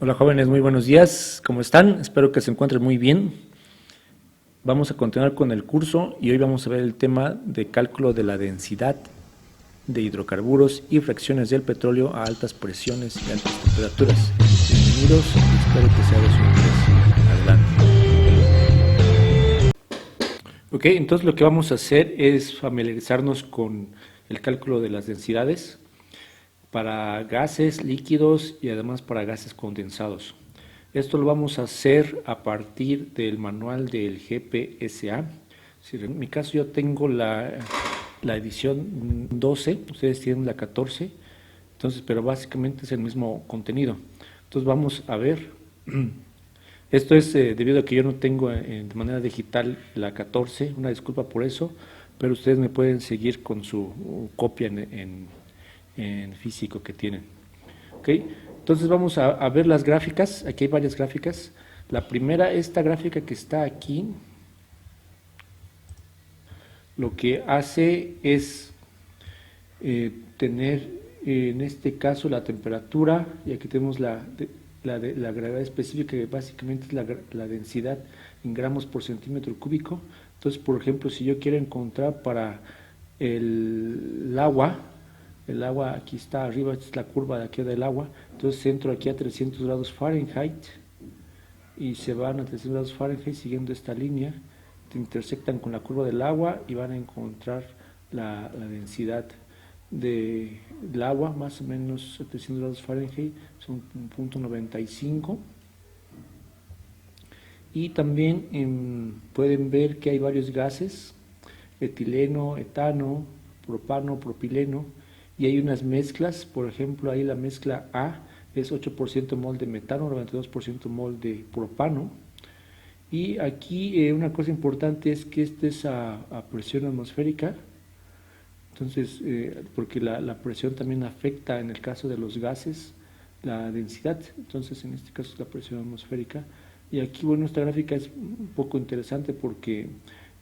Hola jóvenes, muy buenos días, ¿cómo están? Espero que se encuentren muy bien. Vamos a continuar con el curso y hoy vamos a ver el tema de cálculo de la densidad de hidrocarburos y fracciones del petróleo a altas presiones y altas temperaturas. Bienvenidos, espero que sea de su interés. Adelante. Ok, entonces lo que vamos a hacer es familiarizarnos con el cálculo de las densidades para gases, líquidos y además para gases condensados. Esto lo vamos a hacer a partir del manual del GPSA. En mi caso yo tengo la edición 12, ustedes tienen la 14, entonces, pero básicamente es el mismo contenido. Entonces vamos a ver, esto es debido a que yo no tengo de manera digital la 14, una disculpa por eso, pero ustedes me pueden seguir con su copia en físico que tienen. ¿Okay? Entonces vamos a ver las gráficas, aquí hay varias gráficas. La primera, esta gráfica que está aquí, lo que hace es tener en este caso la temperatura, y aquí tenemos la gravedad específica, que básicamente es la densidad en gramos por centímetro cúbico. Entonces, por ejemplo, si yo quiero encontrar para el agua aquí está arriba, esta es la curva de aquí del agua, entonces entro aquí a 300 grados Fahrenheit y se van a 300 grados Fahrenheit siguiendo esta línea, te intersectan con la curva del agua y van a encontrar la densidad del agua, más o menos a 300 grados Fahrenheit, son 0.95. Y también pueden ver que hay varios gases, etileno, etano, propano, propileno, y hay unas mezclas, por ejemplo, ahí la mezcla A es 8% mol de metano, 92% mol de propano, y aquí una cosa importante es que este es a presión atmosférica, entonces, porque la presión también afecta en el caso de los gases la densidad, entonces en este caso es la presión atmosférica, y aquí, bueno, esta gráfica es un poco interesante porque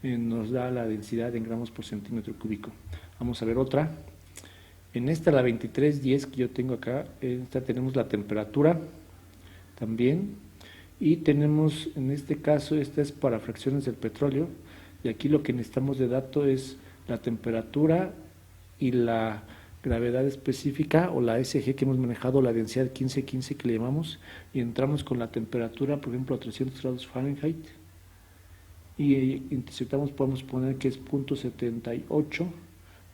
nos da la densidad en gramos por centímetro cúbico. Vamos a ver otra. En esta, la 2310 que yo tengo acá, en esta tenemos la temperatura también, y tenemos en este caso, esta es para fracciones del petróleo, y aquí lo que necesitamos de dato es la temperatura y la gravedad específica o la SG que hemos manejado, la densidad 1515 que le llamamos, y entramos con la temperatura, por ejemplo, a 300 grados Fahrenheit, y interceptamos, podemos poner que es 0.78.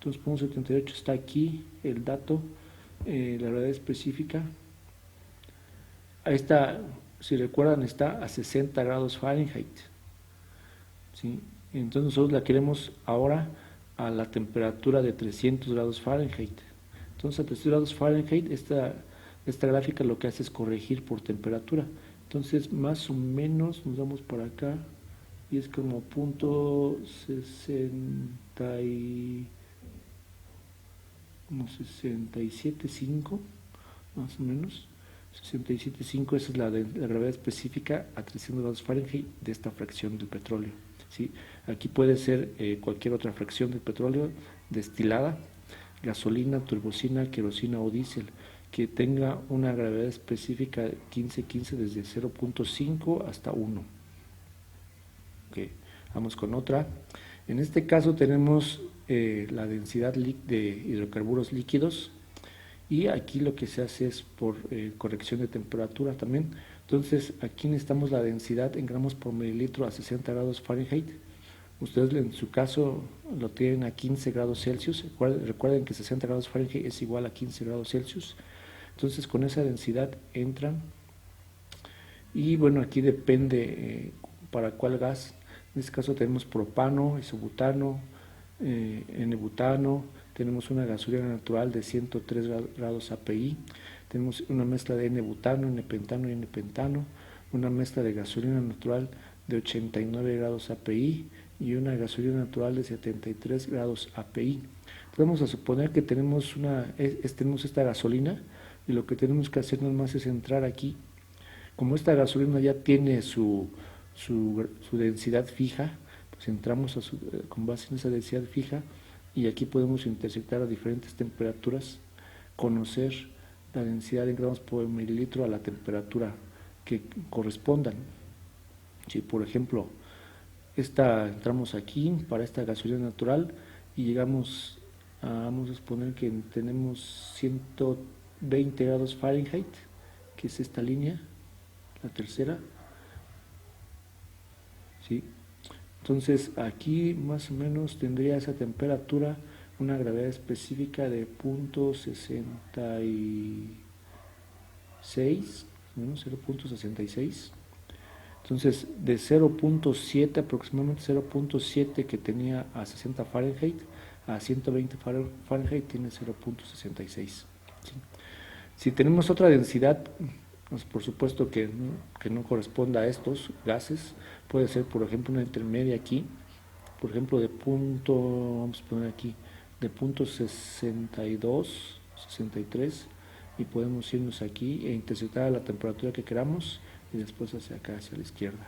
Entonces, 0.78 está aquí, el dato, la gravedad específica. Ahí está, si recuerdan, está a 60 grados Fahrenheit. ¿Sí? Entonces nosotros la queremos ahora a la temperatura de 300 grados Fahrenheit. Entonces a 300 grados Fahrenheit esta gráfica lo que hace es corregir por temperatura. Entonces más o menos nos vamos para acá y es como 67.5 más o menos. 67.5, esa es la gravedad específica a 300 grados Fahrenheit de esta fracción del petróleo. ¿Sí? Aquí puede ser cualquier otra fracción del petróleo destilada, gasolina, turbocina, querosina o diésel, que tenga una gravedad específica 1515 desde 0.5 hasta 1. Okay. Vamos con otra. En este caso tenemos la densidad de hidrocarburos líquidos, y aquí lo que se hace es por corrección de temperatura también. Entonces aquí necesitamos la densidad en gramos por mililitro a 60 grados Fahrenheit. Ustedes en su caso lo tienen a 15 grados Celsius. Recuerden que 60 grados Fahrenheit es igual a 15 grados Celsius. Entonces con esa densidad entran, y bueno, aquí depende para cuál gas. En este caso tenemos propano, isobutano, N-butano, tenemos una gasolina natural de 103 grados API, tenemos una mezcla de N-butano, N-pentano y N-pentano, una mezcla de gasolina natural de 89 grados API y una gasolina natural de 73 grados API. Vamos a suponer que tenemos esta gasolina, y lo que tenemos que hacer nomás es entrar aquí. Como esta gasolina ya tiene su densidad fija, pues entramos con base en esa densidad fija, y aquí podemos interceptar a diferentes temperaturas, conocer la densidad en gramos por mililitro a la temperatura que correspondan. Si por ejemplo entramos aquí para esta gasolina natural y llegamos vamos a suponer que tenemos 120 grados Fahrenheit, que es esta línea, la tercera, ¿sí? Entonces aquí más o menos tendría esa temperatura una gravedad específica de 0.66, menos 0.66. Entonces de 0.7, aproximadamente 0.7 que tenía a 60 Fahrenheit, a 120 Fahrenheit tiene 0.66. ¿Sí? Si tenemos otra densidad, pues por supuesto que no corresponda a estos gases, puede ser por ejemplo una intermedia aquí, por ejemplo vamos a poner aquí, de 0.62, 63, y podemos irnos aquí e intersectar a la temperatura que queramos y después hacia acá, hacia la izquierda.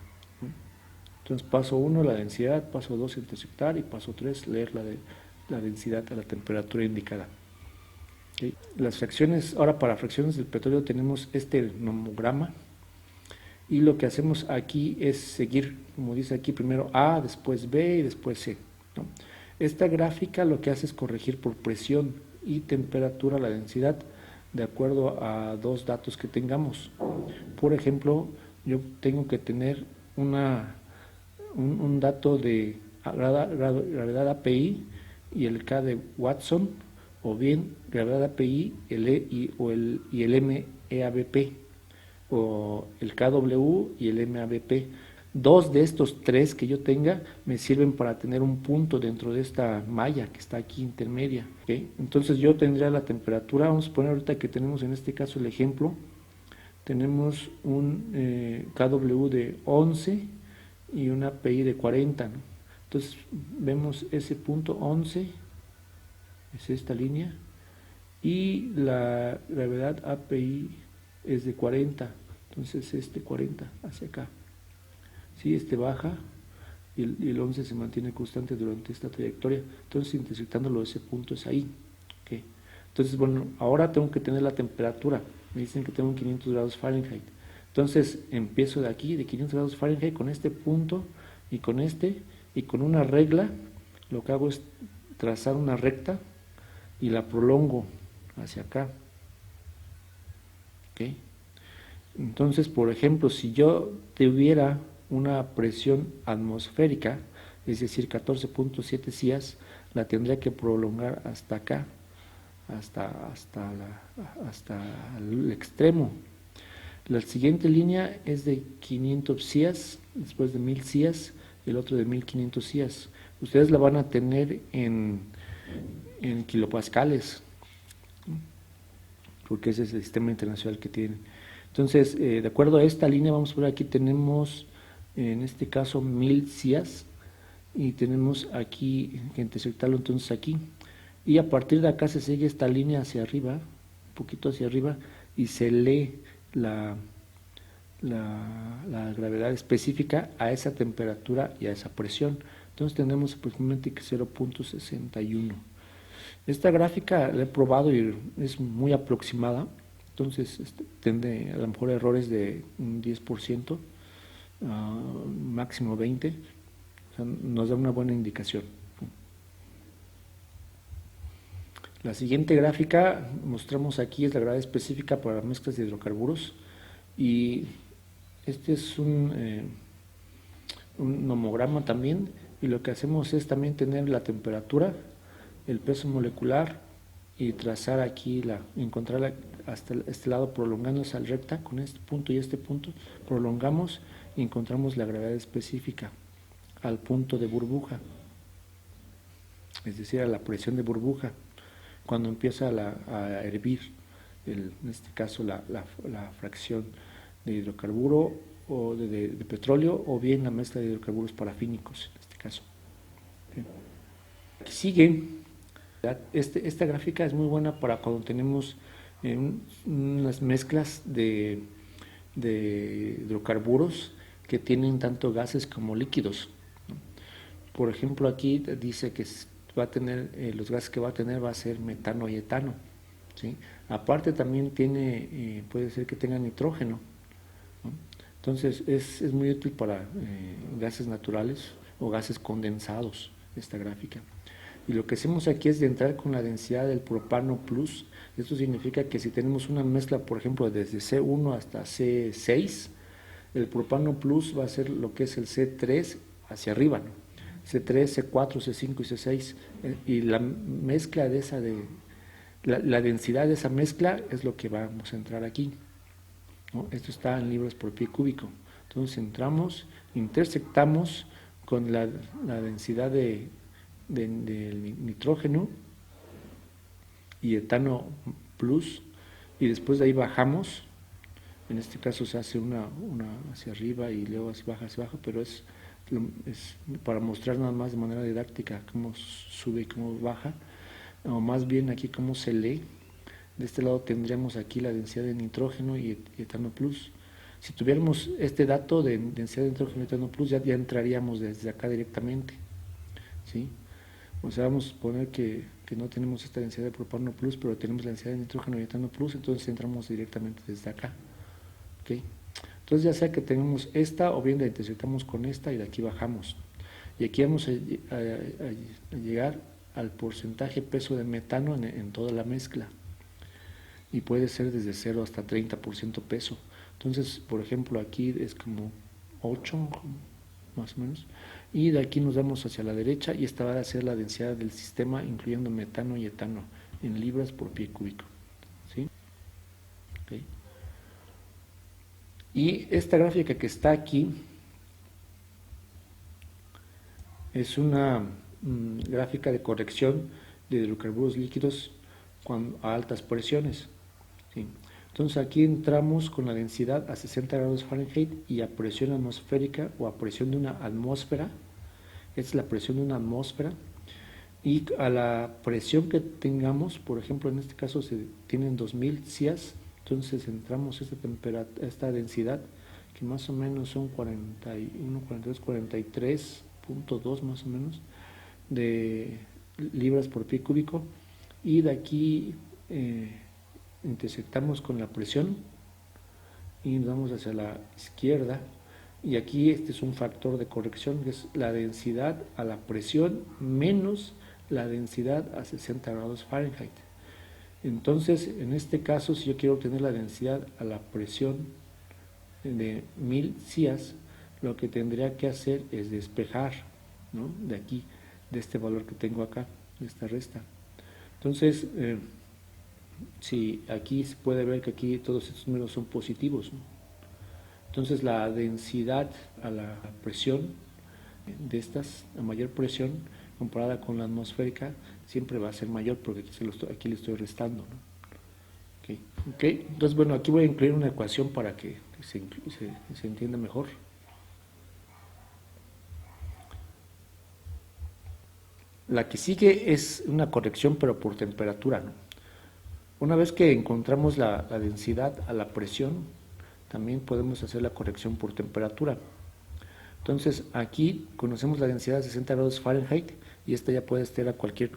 Entonces paso 1, la densidad, paso 2, intersectar, y paso 3, leer la densidad a la temperatura indicada. ¿Okay? Las fracciones, ahora para fracciones del petróleo tenemos este nomograma, y lo que hacemos aquí es seguir, como dice aquí, primero A, después B y después C, ¿no? Esta gráfica lo que hace es corregir por presión y temperatura la densidad de acuerdo a dos datos que tengamos. Por ejemplo, yo tengo que tener un dato de gravedad API y el K de Watson, o bien gravedad API y el MEABP, o el KW y el MABP. Dos de estos tres que yo tenga me sirven para tener un punto dentro de esta malla que está aquí intermedia, ¿okay? Entonces yo tendría la temperatura, vamos a poner ahorita que tenemos en este caso el ejemplo, tenemos un KW de 11 y una API de 40, ¿no? Entonces vemos ese punto 11, es esta línea, y la gravedad API es de 40, entonces 40 hacia acá. Sí, baja y el 11 se mantiene constante durante esta trayectoria, entonces intersectándolo ese punto es ahí, ¿okay? Entonces bueno, ahora tengo que tener la temperatura, me dicen que tengo 500 grados Fahrenheit, entonces empiezo de aquí, de 500 grados Fahrenheit, con este punto y con y con una regla, lo que hago es trazar una recta y la prolongo hacia acá, ¿okay? Entonces, por ejemplo, si yo tuviera una presión atmosférica, es decir, 14.7 CIAS, la tendría que prolongar hasta acá, hasta el extremo. La siguiente línea es de 500 CIAS, después de 1000 CIAS, el otro de 1500 CIAS. Ustedes la van a tener en kilopascales, porque ese es el sistema internacional que tienen. Entonces, de acuerdo a esta línea, vamos a ver, aquí tenemos, en este caso, 1000 CIAS, y tenemos aquí que intersectarlo entonces aquí, y a partir de acá se sigue esta línea hacia arriba, un poquito hacia arriba, y se lee la gravedad específica a esa temperatura y a esa presión. Entonces tenemos aproximadamente 0.61. Esta gráfica la he probado y es muy aproximada, entonces tende a lo mejor errores de un 10%, máximo 20%, o sea, nos da una buena indicación. La siguiente gráfica mostramos aquí es la gravedad específica para mezclas de hidrocarburos, y este es un nomograma también, y lo que hacemos es también tener la temperatura, el peso molecular, y trazar aquí, encontrarla hasta este lado, prolongando esa recta con este punto y este punto, prolongamos y encontramos la gravedad específica al punto de burbuja, es decir, a la presión de burbuja, cuando empieza a hervir, en este caso la fracción de hidrocarburo o de petróleo, o bien la mezcla de hidrocarburos parafínicos, en este caso. Aquí sigue, esta gráfica es muy buena para cuando tenemos unas mezclas de hidrocarburos que tienen tanto gases como líquidos. Por ejemplo, aquí dice que va a tener, los gases que va a tener va a ser metano y etano. ¿sí? Aparte también tiene, puede ser que tenga nitrógeno, ¿no? Entonces es muy útil para gases naturales o gases condensados esta gráfica. Y lo que hacemos aquí es de entrar con la densidad del propano plus. Esto significa que si tenemos una mezcla, por ejemplo, desde C1 hasta C6, el propano plus va a ser lo que es el C3 hacia arriba, ¿no? C3, C4, C5 y C6. Y la mezcla de esa la densidad de esa mezcla es lo que vamos a entrar aquí, ¿no? Esto está en libras por pie cúbico. Entonces entramos, intersectamos con la densidad del nitrógeno y etano plus, y después de ahí bajamos. En este caso se hace una hacia arriba y luego hacia abajo, pero es para mostrar nada más de manera didáctica cómo sube y cómo baja, o más bien aquí cómo se lee. De este lado tendríamos aquí la densidad de nitrógeno y etano plus. Si tuviéramos este dato de densidad de nitrógeno y etano plus, ya entraríamos desde acá directamente, ¿sí? O sea, vamos a poner que no tenemos esta densidad de propano plus, pero tenemos la densidad de nitrógeno y etano plus, entonces entramos directamente desde acá, ¿ok? Entonces ya sea que tenemos esta o bien la intersectamos con esta y de aquí bajamos. Y aquí vamos a llegar al porcentaje peso de metano en toda la mezcla. Y puede ser desde 0 hasta 30% peso. Entonces, por ejemplo, aquí es como 8, más o menos. Y de aquí nos vamos hacia la derecha y esta va a ser la densidad del sistema, incluyendo metano y etano, en libras por pie cúbico, ¿sí? Okay. Y esta gráfica que está aquí es una gráfica de corrección de hidrocarburos líquidos a altas presiones, ¿sí? Entonces aquí entramos con la densidad a 60 grados Fahrenheit y a presión atmosférica o a presión de una atmósfera. Esta es la presión de una atmósfera. Y a la presión que tengamos, por ejemplo, en este caso se tienen 2000 CIAs, entonces entramos a esta densidad, que más o menos son 41, 42, 43.2 más o menos de libras por pie cúbico, y de aquí intersectamos con la presión y nos vamos hacia la izquierda, y aquí este es un factor de corrección, que es la densidad a la presión menos la densidad a 60 grados Fahrenheit. Entonces, en este caso, si yo quiero obtener la densidad a la presión de 1000 CIAs, lo que tendría que hacer es despejar, ¿no?, de aquí, de este valor que tengo acá, de esta resta. Entonces, si aquí se puede ver que aquí todos estos números son positivos, ¿no? Entonces la densidad a la presión de estas, a mayor presión comparada con la atmosférica, siempre va a ser mayor, porque aquí le estoy restando, ¿no? Okay. Entonces, bueno, aquí voy a incluir una ecuación para que se entienda mejor. La que sigue es una corrección, pero por temperatura, ¿no? Una vez que encontramos la densidad a la presión, también podemos hacer la corrección por temperatura. Entonces, aquí conocemos la densidad de 60 grados Fahrenheit y esta ya puede estar a cualquier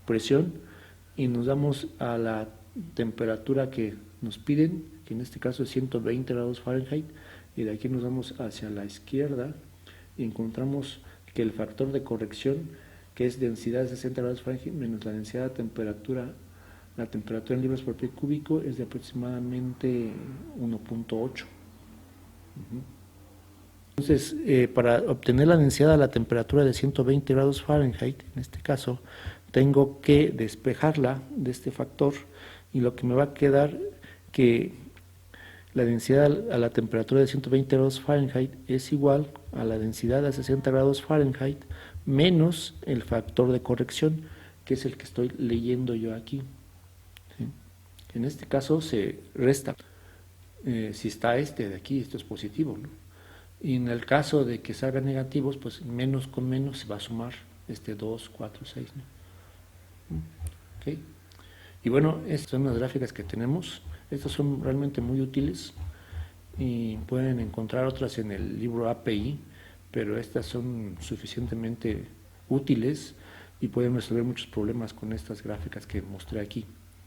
presión, y nos damos a la temperatura que nos piden, que en este caso es 120 grados Fahrenheit, y de aquí nos vamos hacia la izquierda y encontramos que el factor de corrección, que es densidad de 60 grados Fahrenheit menos la densidad de temperatura, la temperatura en libras por pie cúbico, es de aproximadamente 1.8. Entonces, para obtener la densidad a la temperatura de 120 grados Fahrenheit, en este caso, tengo que despejarla de este factor, y lo que me va a quedar que la densidad a la temperatura de 120 grados Fahrenheit es igual a la densidad a 60 grados Fahrenheit menos el factor de corrección, que es el que estoy leyendo yo aquí, ¿sí? En este caso se resta. Si está este de aquí, esto es positivo, ¿no? Y en el caso de que salgan negativos, pues menos con menos se va a sumar 2, 4, 6, ¿no? Okay. Y bueno, estas son las gráficas que tenemos. Estas son realmente muy útiles y pueden encontrar otras en el libro API, pero estas son suficientemente útiles y pueden resolver muchos problemas con estas gráficas que mostré aquí.